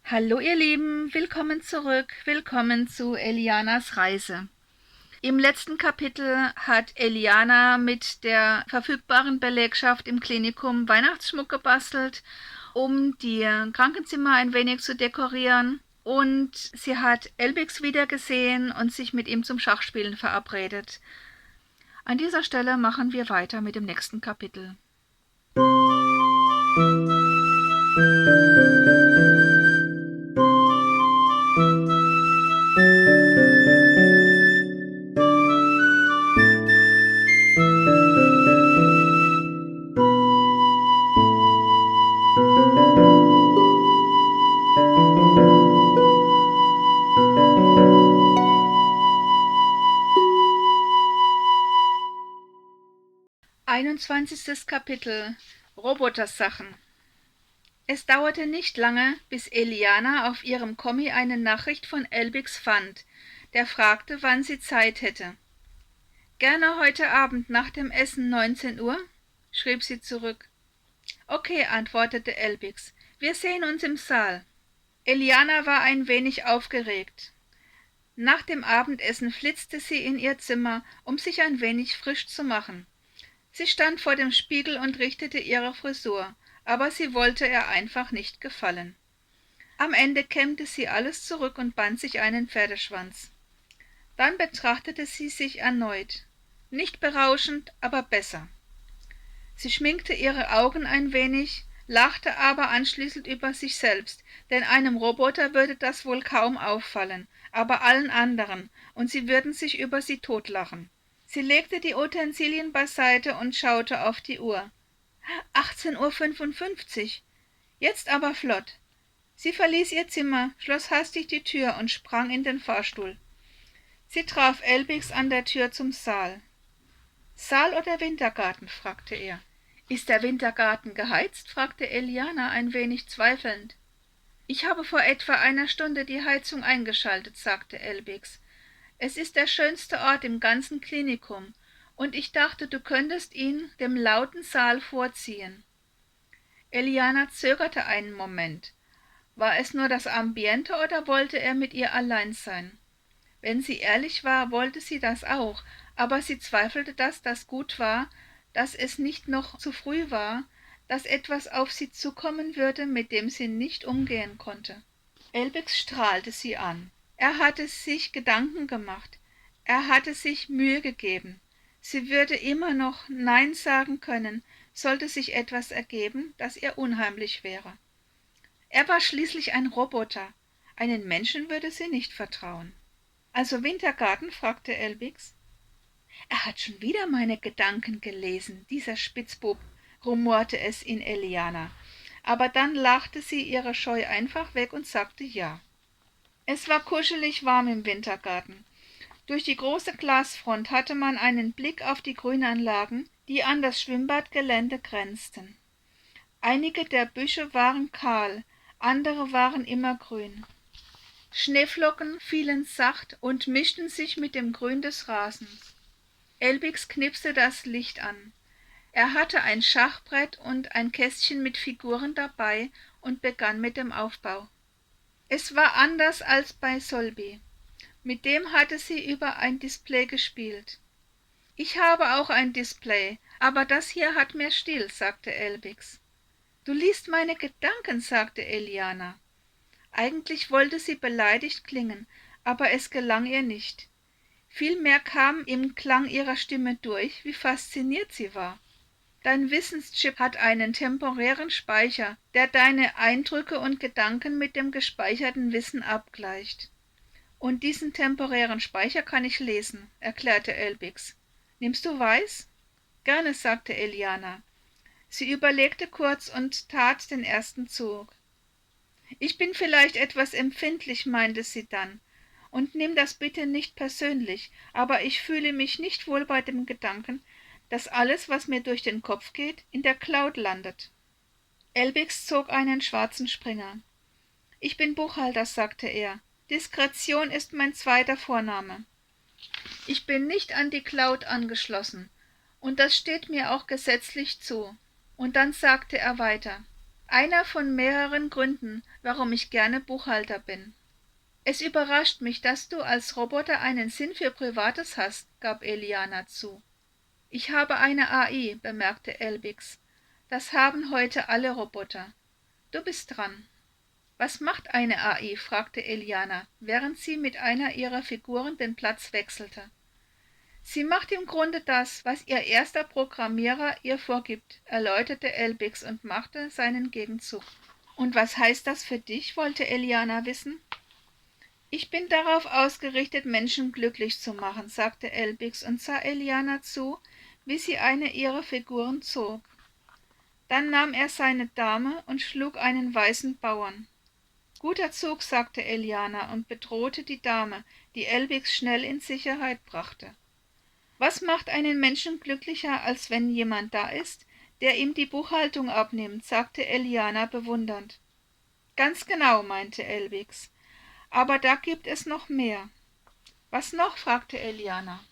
Hallo ihr Lieben, willkommen zurück, willkommen zu Elianas Reise. Im letzten Kapitel hat Eliana mit der verfügbaren Belegschaft im Klinikum Weihnachtsschmuck gebastelt, um die Krankenzimmer ein wenig zu dekorieren. Und sie hat Elbix wiedergesehen und sich mit ihm zum Schachspielen verabredet. An dieser Stelle machen wir weiter mit dem nächsten Kapitel. 21. Kapitel Robotersachen. Es dauerte nicht lange, bis Eliana auf ihrem Kommi eine Nachricht von Elbix fand, der fragte, wann sie Zeit hätte. »Gerne heute Abend nach dem Essen 19 Uhr«, schrieb sie zurück. »Okay«, antwortete Elbix, »wir sehen uns im Saal.« Eliana war ein wenig aufgeregt. Nach dem Abendessen flitzte sie in ihr Zimmer, um sich ein wenig frisch zu machen. Sie stand vor dem Spiegel und richtete ihre Frisur, aber sie wollte ihr einfach nicht gefallen. Am Ende kämmte sie alles zurück und band sich einen Pferdeschwanz. Dann betrachtete sie sich erneut. Nicht berauschend, aber besser. Sie schminkte ihre Augen ein wenig, lachte aber anschließend über sich selbst, denn einem Roboter würde das wohl kaum auffallen, aber allen anderen, und sie würden sich über sie totlachen. Sie legte die Utensilien beiseite und schaute auf die Uhr. 18:55 Uhr. Jetzt aber flott. Sie verließ ihr Zimmer, schloss hastig die Tür und sprang in den Fahrstuhl. Sie traf Elbix an der Tür zum Saal. »Saal oder Wintergarten?« fragte er. »Ist der Wintergarten geheizt?« fragte Eliana ein wenig zweifelnd. »Ich habe vor etwa einer Stunde die Heizung eingeschaltet«, sagte Elbix. »Es ist der schönste Ort im ganzen Klinikum, und ich dachte, du könntest ihn dem lauten Saal vorziehen.« Eliana zögerte einen Moment. War es nur das Ambiente oder wollte er mit ihr allein sein? Wenn sie ehrlich war, wollte sie das auch, aber sie zweifelte, dass das gut war, dass es nicht noch zu früh war, dass etwas auf sie zukommen würde, mit dem sie nicht umgehen konnte. Elbix strahlte sie an. Er hatte sich Gedanken gemacht. Er hatte sich Mühe gegeben. Sie würde immer noch Nein sagen können, sollte sich etwas ergeben, das ihr unheimlich wäre. Er war schließlich ein Roboter. Einen Menschen würde sie nicht vertrauen. »Also Wintergarten?« fragte Elbix. »Er hat schon wieder meine Gedanken gelesen, dieser Spitzbub«, rumorte es in Eliana. Aber dann lachte sie ihre Scheu einfach weg und sagte ja. Es war kuschelig warm im Wintergarten. Durch die große Glasfront hatte man einen Blick auf die Grünanlagen, die an das Schwimmbadgelände grenzten. Einige der Büsche waren kahl, andere waren immergrün. Schneeflocken fielen sacht und mischten sich mit dem Grün des Rasens. Elbix knipste das Licht an. Er hatte ein Schachbrett und ein Kästchen mit Figuren dabei und begann mit dem Aufbau. Es war anders als bei Solby. Mit dem hatte sie über ein Display gespielt. »Ich habe auch ein Display, aber das hier hat mehr Stil«, sagte Elbix. »Du liest meine Gedanken«, sagte Eliana. Eigentlich wollte sie beleidigt klingen, aber es gelang ihr nicht. Vielmehr kam im Klang ihrer Stimme durch, wie fasziniert sie war. »Dein Wissenschip hat einen temporären Speicher, der deine Eindrücke und Gedanken mit dem gespeicherten Wissen abgleicht. Und diesen temporären Speicher kann ich lesen«, erklärte Elbix. »Nimmst du weiß?« »Gerne«, sagte Eliana. Sie überlegte kurz und tat den ersten Zug. »Ich bin vielleicht etwas empfindlich«, meinte sie dann, »und nimm das bitte nicht persönlich, aber ich fühle mich nicht wohl bei dem Gedanken, dass alles, was mir durch den Kopf geht, in der Cloud landet.« Elbix zog einen schwarzen Springer. »Ich bin Buchhalter«, sagte er. »Diskretion ist mein zweiter Vorname. Ich bin nicht an die Cloud angeschlossen, und das steht mir auch gesetzlich zu.« Und dann sagte er weiter, Einer von mehreren Gründen, warum ich gerne Buchhalter bin. Es überrascht mich, dass du als Roboter einen Sinn für Privates hast, gab Eliana zu. Ich habe eine AI, bemerkte Elbix. Das haben heute alle Roboter. Du bist dran. Was macht eine AI? Fragte Eliana, während sie mit einer ihrer Figuren den Platz wechselte. Sie macht im Grunde das, was ihr erster Programmierer ihr vorgibt, erläuterte Elbix und machte seinen Gegenzug. Und was heißt das für dich? Wollte Eliana wissen. Ich bin darauf ausgerichtet, Menschen glücklich zu machen, sagte Elbix und sah Eliana zu, wie sie eine ihrer Figuren zog. Dann nahm er seine Dame und schlug einen weißen Bauern. Guter Zug, sagte Eliana und bedrohte die Dame, die Elbix schnell in Sicherheit brachte. Was macht einen Menschen glücklicher, als wenn jemand da ist, der ihm die Buchhaltung abnimmt, sagte Eliana bewundernd. Ganz genau, meinte Elbix. Aber da gibt es noch mehr. Was noch? Fragte Eliana.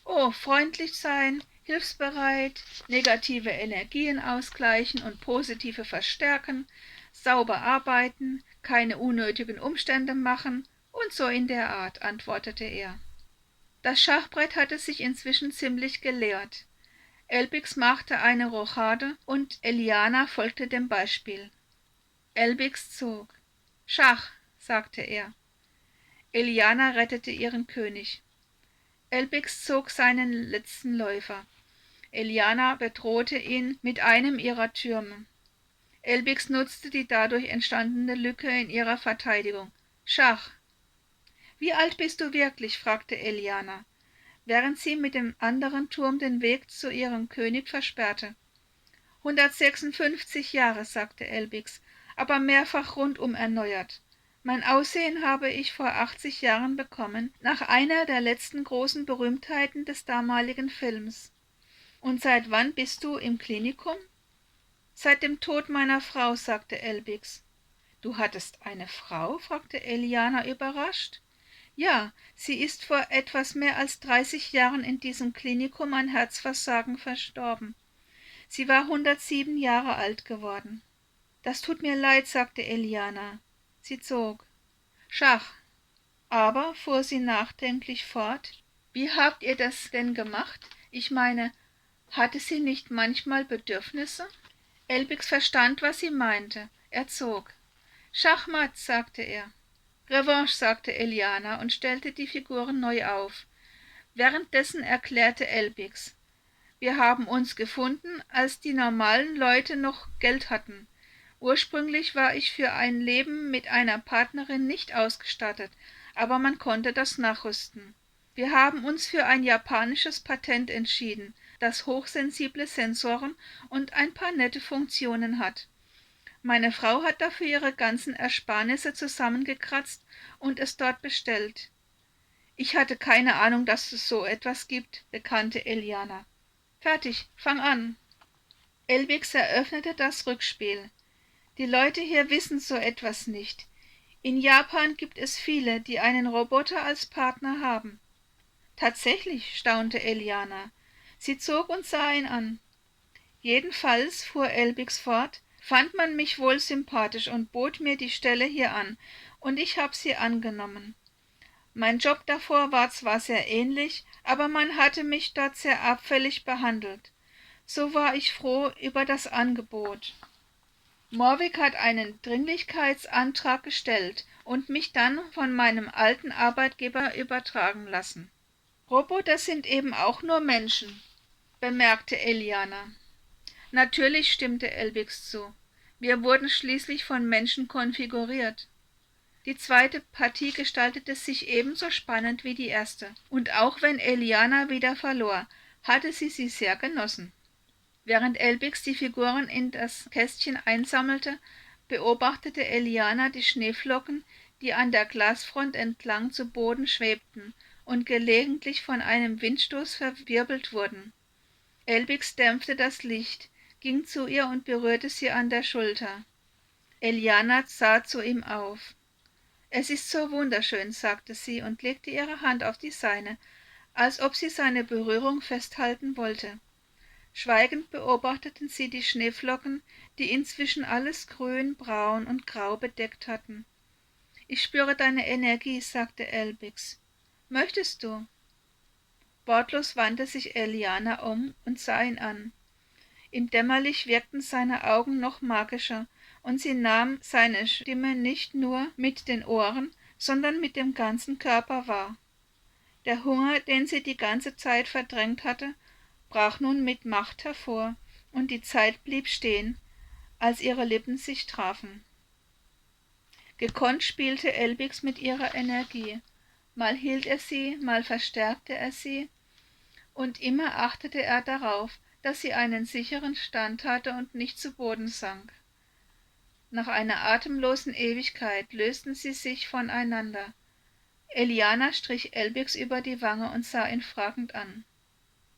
Oh, freundlich sein, hilfsbereit, negative Energien ausgleichen und positive verstärken, sauber arbeiten, keine unnötigen Umstände machen und so in der Art, antwortete er. Das Schachbrett hatte sich inzwischen ziemlich geleert. Elbix machte eine Rochade und Eliana folgte dem Beispiel. Elbix zog. Schach, sagte er. Eliana rettete ihren König. Elbix zog seinen letzten Läufer. Eliana bedrohte ihn mit einem ihrer Türme. Elbix nutzte die dadurch entstandene Lücke in ihrer Verteidigung. Schach. Wie alt bist du wirklich? Fragte Eliana, während sie mit dem anderen Turm den Weg zu ihrem König versperrte. 156 Jahre, sagte Elbix, aber mehrfach rundum erneuert. Mein Aussehen habe ich vor 80 Jahren bekommen, nach einer der letzten großen Berühmtheiten des damaligen Films. Und seit wann bist du im Klinikum? Seit dem Tod meiner Frau, sagte Elbix. Du hattest eine Frau? Fragte Eliana überrascht. Ja, sie ist vor etwas mehr als 30 Jahren in diesem Klinikum an Herzversagen verstorben. Sie war 107 Jahre alt geworden. Das tut mir leid, sagte Eliana. Sie zog. Schach. Aber, fuhr sie nachdenklich fort, wie habt ihr das denn gemacht? Ich meine, hatte sie nicht manchmal Bedürfnisse? Elbix verstand, was sie meinte. Er zog. Schachmatt, sagte er. Revanche, sagte Eliana und stellte die Figuren neu auf. Währenddessen erklärte Elbix. Wir haben uns gefunden, als die normalen Leute noch Geld hatten. Ursprünglich war ich für ein Leben mit einer Partnerin nicht ausgestattet, aber man konnte das nachrüsten. Wir haben uns für ein japanisches Patent entschieden, das hochsensible Sensoren und ein paar nette Funktionen hat. Meine Frau hat dafür ihre ganzen Ersparnisse zusammengekratzt und es dort bestellt. Ich hatte keine Ahnung, dass es so etwas gibt, bekannte Eliana. Fertig, fang an. Elbix eröffnete das Rückspiel. Die Leute hier wissen so etwas nicht. In Japan gibt es viele, die einen Roboter als Partner haben. Tatsächlich, staunte Eliana. Sie zog und sah ihn an. Jedenfalls, fuhr Elbix fort, fand man mich wohl sympathisch und bot mir die Stelle hier an, und ich habe sie angenommen. Mein Job davor war zwar sehr ähnlich, aber man hatte mich dort sehr abfällig behandelt. So war ich froh über das Angebot. Morvik hat einen Dringlichkeitsantrag gestellt und mich dann von meinem alten Arbeitgeber übertragen lassen. Roboter sind eben auch nur Menschen, bemerkte Eliana. Natürlich, stimmte Elbix zu. Wir wurden schließlich von Menschen konfiguriert. Die zweite Partie gestaltete sich ebenso spannend wie die erste, und auch wenn Eliana wieder verlor, hatte sie sehr genossen. Während Elbix die Figuren in das Kästchen einsammelte, beobachtete Eliana die Schneeflocken, die an der Glasfront entlang zu Boden schwebten und gelegentlich von einem Windstoß verwirbelt wurden. Elbix dämpfte das Licht, ging zu ihr und berührte sie an der Schulter. Eliana sah zu ihm auf. »Es ist so wunderschön«, sagte sie und legte ihre Hand auf die seine, als ob sie seine Berührung festhalten wollte. Schweigend beobachteten sie die Schneeflocken, die inzwischen alles grün, braun und grau bedeckt hatten. »Ich spüre deine Energie«, sagte Elbix. »Möchtest du?« Wortlos wandte sich Eliana um und sah ihn an. Im Dämmerlicht wirkten seine Augen noch magischer, und sie nahm seine Stimme nicht nur mit den Ohren, sondern mit dem ganzen Körper wahr. Der Hunger, den sie die ganze Zeit verdrängt hatte, brach nun mit Macht hervor, und die Zeit blieb stehen, als ihre Lippen sich trafen. Gekonnt spielte Elbix mit ihrer Energie. Mal hielt er sie, mal verstärkte er sie, und immer achtete er darauf, dass sie einen sicheren Stand hatte und nicht zu Boden sank. Nach einer atemlosen Ewigkeit lösten sie sich voneinander. Eliana strich Elbix über die Wange und sah ihn fragend an.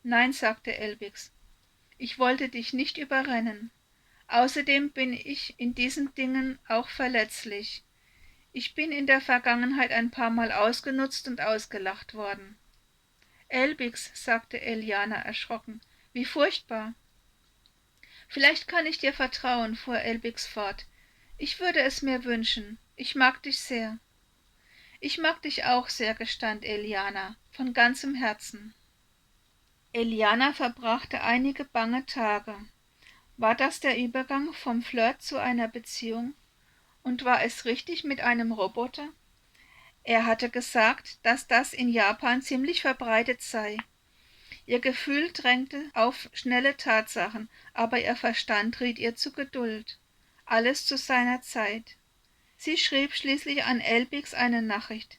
»Nein«, sagte Elbix, »ich wollte dich nicht überrennen. Außerdem bin ich in diesen Dingen auch verletzlich. Ich bin in der Vergangenheit ein paar Mal ausgenutzt und ausgelacht worden.« »Elbix«, sagte Eliana erschrocken, »wie furchtbar!« »Vielleicht kann ich dir vertrauen«, fuhr Elbix fort. »Ich würde es mir wünschen. Ich mag dich sehr.« »Ich mag dich auch sehr«, gestand Eliana, »von ganzem Herzen.« Eliana verbrachte einige bange Tage. War das der Übergang vom Flirt zu einer Beziehung? Und war es richtig mit einem Roboter? Er hatte gesagt, dass das in Japan ziemlich verbreitet sei. Ihr Gefühl drängte auf schnelle Tatsachen, aber ihr Verstand riet ihr zu Geduld. Alles zu seiner Zeit. Sie schrieb schließlich an Elbix eine Nachricht.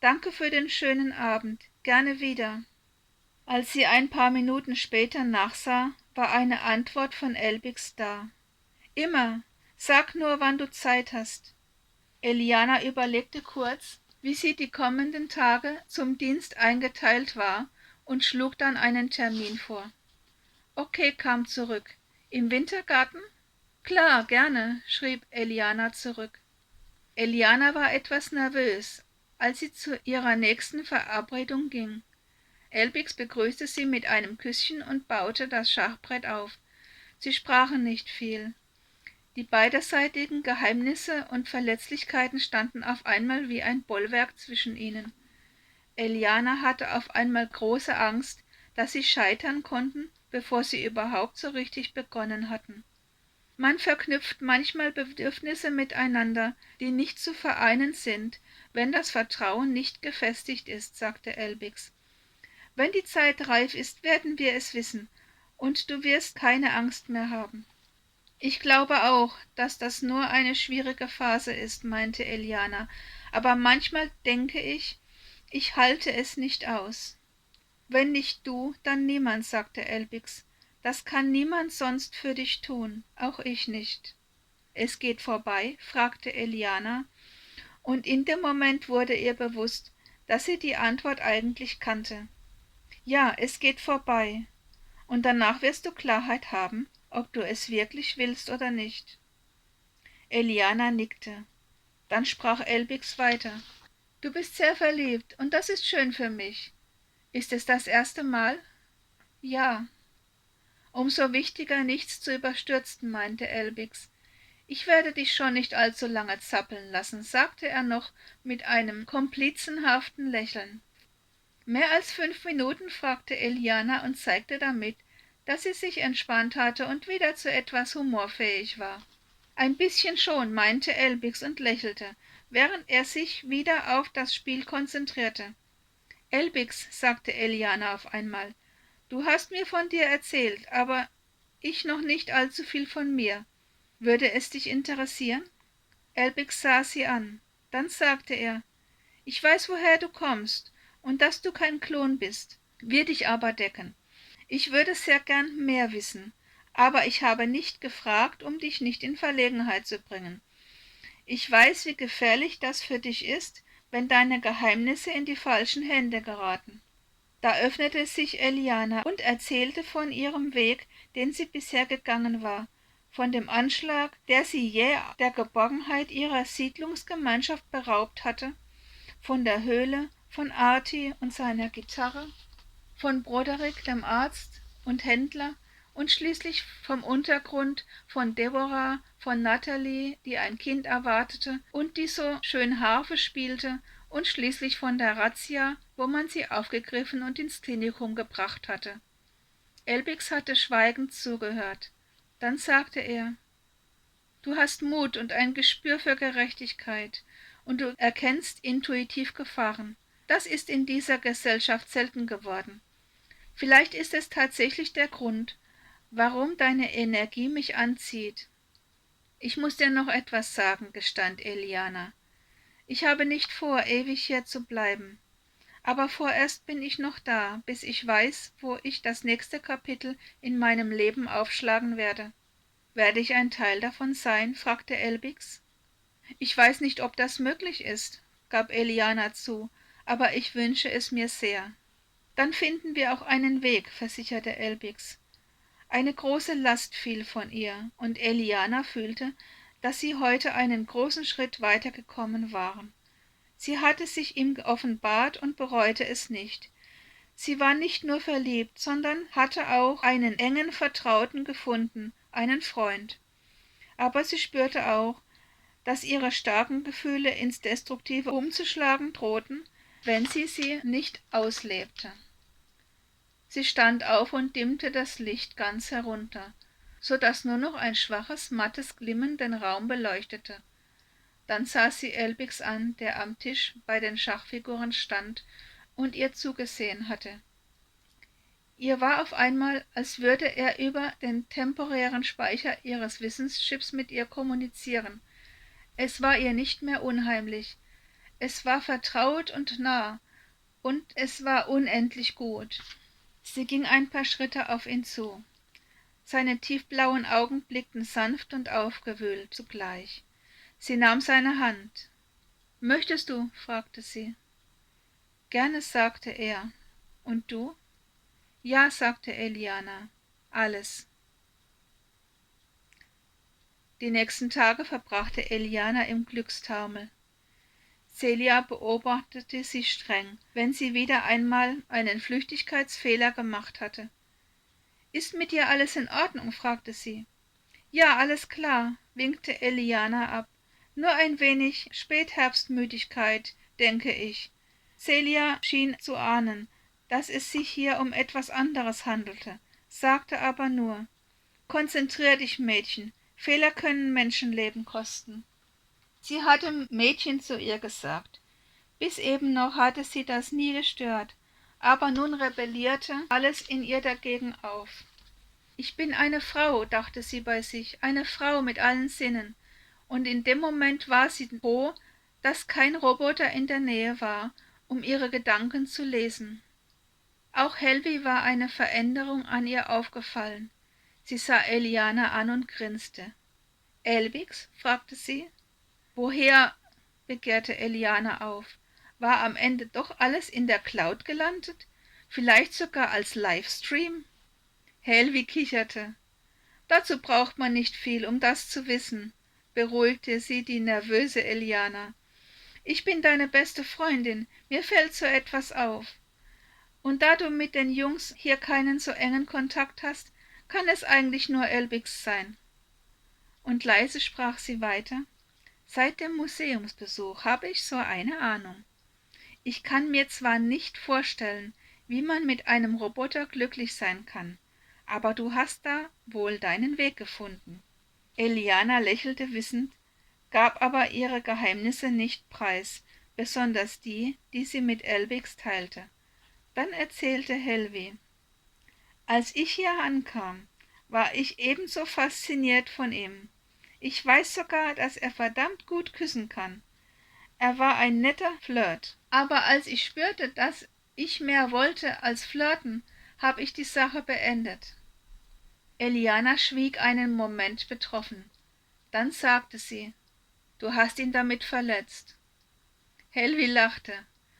»Danke für den schönen Abend. Gerne wieder.« Als sie ein paar Minuten später nachsah, war eine Antwort von Elbix da. »Immer. Sag nur, wann du Zeit hast.« Eliana überlegte kurz, wie sie die kommenden Tage zum Dienst eingeteilt war, und schlug dann einen Termin vor. »Okay«, kam zurück. »Im Wintergarten?« »Klar, gerne«, schrieb Eliana zurück. Eliana war etwas nervös, als sie zu ihrer nächsten Verabredung ging. Elbix begrüßte sie mit einem Küsschen und baute das Schachbrett auf. Sie sprachen nicht viel. Die beiderseitigen Geheimnisse und Verletzlichkeiten standen auf einmal wie ein Bollwerk zwischen ihnen. Eliana hatte auf einmal große Angst, dass sie scheitern konnten, bevor sie überhaupt so richtig begonnen hatten. Man verknüpft manchmal Bedürfnisse miteinander, die nicht zu vereinen sind, wenn das Vertrauen nicht gefestigt ist, sagte Elbix. Wenn die Zeit reif ist, werden wir es wissen, und du wirst keine Angst mehr haben. Ich glaube auch, dass das nur eine schwierige Phase ist, meinte Eliana, aber manchmal denke ich, ich halte es nicht aus. Wenn nicht du, dann niemand, sagte Elbix. Das kann niemand sonst für dich tun, auch ich nicht. Es geht vorbei? Fragte Eliana, und in dem Moment wurde ihr bewusst, dass sie die Antwort eigentlich kannte. Ja, es geht vorbei, und danach wirst du Klarheit haben, ob du es wirklich willst oder nicht. Eliana nickte. Dann sprach Elbix weiter. Du bist sehr verliebt, und das ist schön für mich. Ist es das erste Mal? Ja. Umso wichtiger, nichts zu überstürzen, meinte Elbix. Ich werde dich schon nicht allzu lange zappeln lassen, sagte er noch mit einem komplizenhaften Lächeln. Mehr als 5 Minuten, fragte Eliana und zeigte damit, dass sie sich entspannt hatte und wieder zu etwas humorfähig war. Ein bisschen schon, meinte Elbix und lächelte, während er sich wieder auf das Spiel konzentrierte. Elbix, sagte Eliana auf einmal, du hast mir von dir erzählt, aber ich noch nicht allzu viel von mir. Würde es dich interessieren? Elbix sah sie an. Dann sagte er, ich weiß, woher du kommst und dass du kein Klon bist, wir dich aber decken. Ich würde sehr gern mehr wissen, aber ich habe nicht gefragt, um dich nicht in Verlegenheit zu bringen. Ich weiß, wie gefährlich das für dich ist, wenn deine Geheimnisse in die falschen Hände geraten. Da öffnete sich Eliana und erzählte von ihrem Weg, den sie bisher gegangen war, von dem Anschlag, der sie jäh der Geborgenheit ihrer Siedlungsgemeinschaft beraubt hatte, von der Höhle, von Arti und seiner Gitarre, von Broderick, dem Arzt und Händler, und schließlich vom Untergrund, von Deborah, von Natalie, die ein Kind erwartete und die so schön Harfe spielte, und schließlich von der Razzia, wo man sie aufgegriffen und ins Klinikum gebracht hatte. Elbix hatte schweigend zugehört. Dann sagte er: »Du hast Mut und ein Gespür für Gerechtigkeit, und du erkennst intuitiv Gefahren. Das ist in dieser Gesellschaft selten geworden. Vielleicht ist es tatsächlich der Grund, warum deine Energie mich anzieht.« »Ich muss dir noch etwas sagen«, gestand Eliana. »Ich habe nicht vor, ewig hier zu bleiben. Aber vorerst bin ich noch da, bis ich weiß, wo ich das nächste Kapitel in meinem Leben aufschlagen werde.« »Werde ich ein Teil davon sein?« fragte Elbix. »Ich weiß nicht, ob das möglich ist«, gab Eliana zu, »aber ich wünsche es mir sehr.« »Dann finden wir auch einen Weg«, versicherte Elbix. Eine große Last fiel von ihr, und Eliana fühlte, dass sie heute einen großen Schritt weitergekommen waren. Sie hatte sich ihm geoffenbart und bereute es nicht. Sie war nicht nur verliebt, sondern hatte auch einen engen Vertrauten gefunden, einen Freund. Aber sie spürte auch, dass ihre starken Gefühle ins Destruktive umzuschlagen drohten, wenn sie nicht auslebte. Sie stand auf und dimmte das Licht ganz herunter, so dass nur noch ein schwaches, mattes Glimmen den Raum beleuchtete. Dann sah sie Elbix an, der am Tisch bei den Schachfiguren stand und ihr zugesehen hatte. Ihr war auf einmal, als würde er über den temporären Speicher ihres Wissenschips mit ihr kommunizieren. Es war ihr nicht mehr unheimlich, es war vertraut und nah, und es war unendlich gut. Sie ging ein paar Schritte auf ihn zu. Seine tiefblauen Augen blickten sanft und aufgewühlt zugleich. Sie nahm seine Hand. »Möchtest du?« fragte sie. »Gerne«, sagte er. »Und du?« »Ja«, sagte Eliana. »Alles.« Die nächsten Tage verbrachte Eliana im Glückstaumel. Celia beobachtete sie streng, wenn sie wieder einmal einen Flüchtigkeitsfehler gemacht hatte. »Ist mit dir alles in Ordnung?« fragte sie. »Ja, alles klar«, winkte Eliana ab. »Nur ein wenig Spätherbstmüdigkeit, denke ich.« Celia schien zu ahnen, dass es sich hier um etwas anderes handelte, sagte aber nur: »Konzentrier dich, Mädchen, Fehler können Menschenleben kosten.« Sie hatte Mädchen zu ihr gesagt. Bis eben noch hatte sie das nie gestört, aber nun rebellierte alles in ihr dagegen auf. »Ich bin eine Frau«, dachte sie bei sich, »eine Frau mit allen Sinnen«, und in dem Moment war sie froh, dass kein Roboter in der Nähe war, um ihre Gedanken zu lesen. Auch Helvi war eine Veränderung an ihr aufgefallen. Sie sah Eliana an und grinste. »Elbix?« fragte sie. »Woher?«, begehrte Eliana auf. »War am Ende doch alles in der Cloud gelandet? Vielleicht sogar als Livestream?« Helvi kicherte. »Dazu braucht man nicht viel, um das zu wissen«, beruhigte sie die nervöse Eliana. »Ich bin deine beste Freundin, mir fällt so etwas auf. Und da du mit den Jungs hier keinen so engen Kontakt hast, kann es eigentlich nur Elbix sein.« Und leise sprach sie weiter. »Seit dem Museumsbesuch habe ich so eine Ahnung. Ich kann mir zwar nicht vorstellen, wie man mit einem Roboter glücklich sein kann, aber du hast da wohl deinen Weg gefunden.« Eliana lächelte wissend, gab aber ihre Geheimnisse nicht preis, besonders die sie mit Elbix teilte. Dann erzählte Helvi: »Als ich hier ankam, war ich ebenso fasziniert von ihm. Ich weiß sogar, dass er verdammt gut küssen kann. Er war ein netter Flirt. Aber als ich spürte, dass ich mehr wollte als flirten, habe ich die Sache beendet.« Eliana schwieg einen Moment betroffen. Dann sagte sie: »Du hast ihn damit verletzt.« Helvi lachte.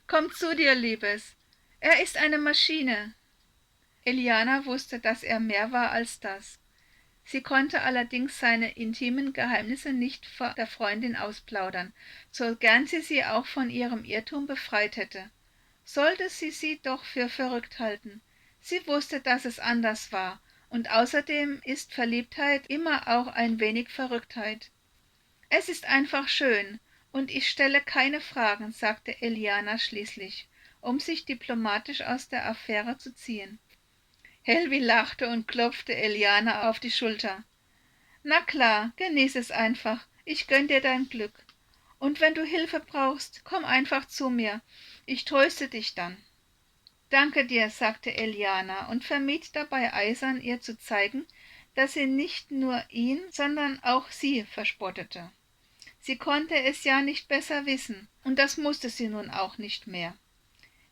»Komm zu dir, Liebes. Er ist eine Maschine.« Eliana wusste, dass er mehr war als das. Sie konnte allerdings seine intimen Geheimnisse nicht vor der Freundin ausplaudern, so gern sie auch von ihrem Irrtum befreit hätte. Sollte sie doch für verrückt halten. Sie wusste, dass es anders war, Und außerdem ist Verliebtheit immer auch ein wenig Verrücktheit. Es ist einfach schön, und ich stelle keine Fragen, sagte Eliana schließlich, um sich diplomatisch aus der Affäre zu ziehen. Helvi lachte und klopfte Eliana auf die Schulter. Na klar, genieß es einfach, ich gönn dir dein Glück. Und wenn du Hilfe brauchst, komm einfach zu mir, ich tröste dich dann. Danke dir, sagte Eliana und vermied dabei eisern, ihr zu zeigen, dass sie nicht nur ihn, sondern auch sie verspottete. Sie konnte es ja nicht besser wissen, und das musste sie nun auch nicht mehr.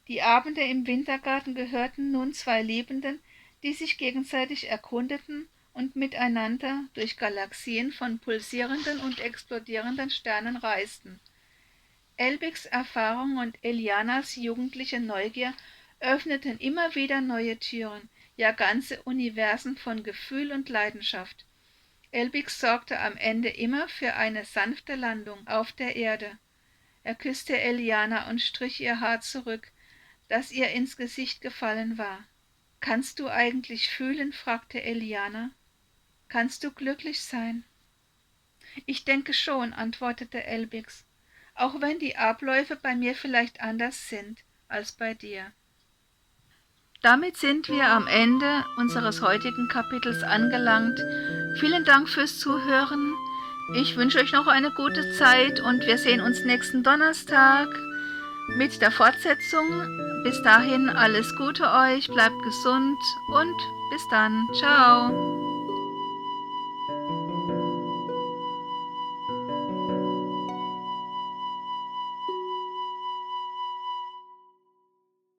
Die Abende im Wintergarten gehörten nun zwei Liebenden, die sich gegenseitig erkundeten und miteinander durch Galaxien von pulsierenden und explodierenden Sternen reisten. Elbigs Erfahrung und Elianas jugendliche Neugier öffneten immer wieder neue Türen, ja ganze Universen von Gefühl und Leidenschaft. Elbig sorgte am Ende immer für eine sanfte Landung auf der Erde. Er küsste Eliana und strich ihr Haar zurück, das ihr ins Gesicht gefallen war. »Kannst du eigentlich fühlen?« fragte Eliana. »Kannst du glücklich sein?« »Ich denke schon«, antwortete Elbix, »auch wenn die Abläufe bei mir vielleicht anders sind als bei dir.« Damit sind wir am Ende unseres heutigen Kapitels angelangt. Vielen Dank fürs Zuhören. Ich wünsche euch noch eine gute Zeit und wir sehen uns nächsten Donnerstag mit der Fortsetzung. Bis dahin alles Gute euch, bleibt gesund und bis dann. Ciao.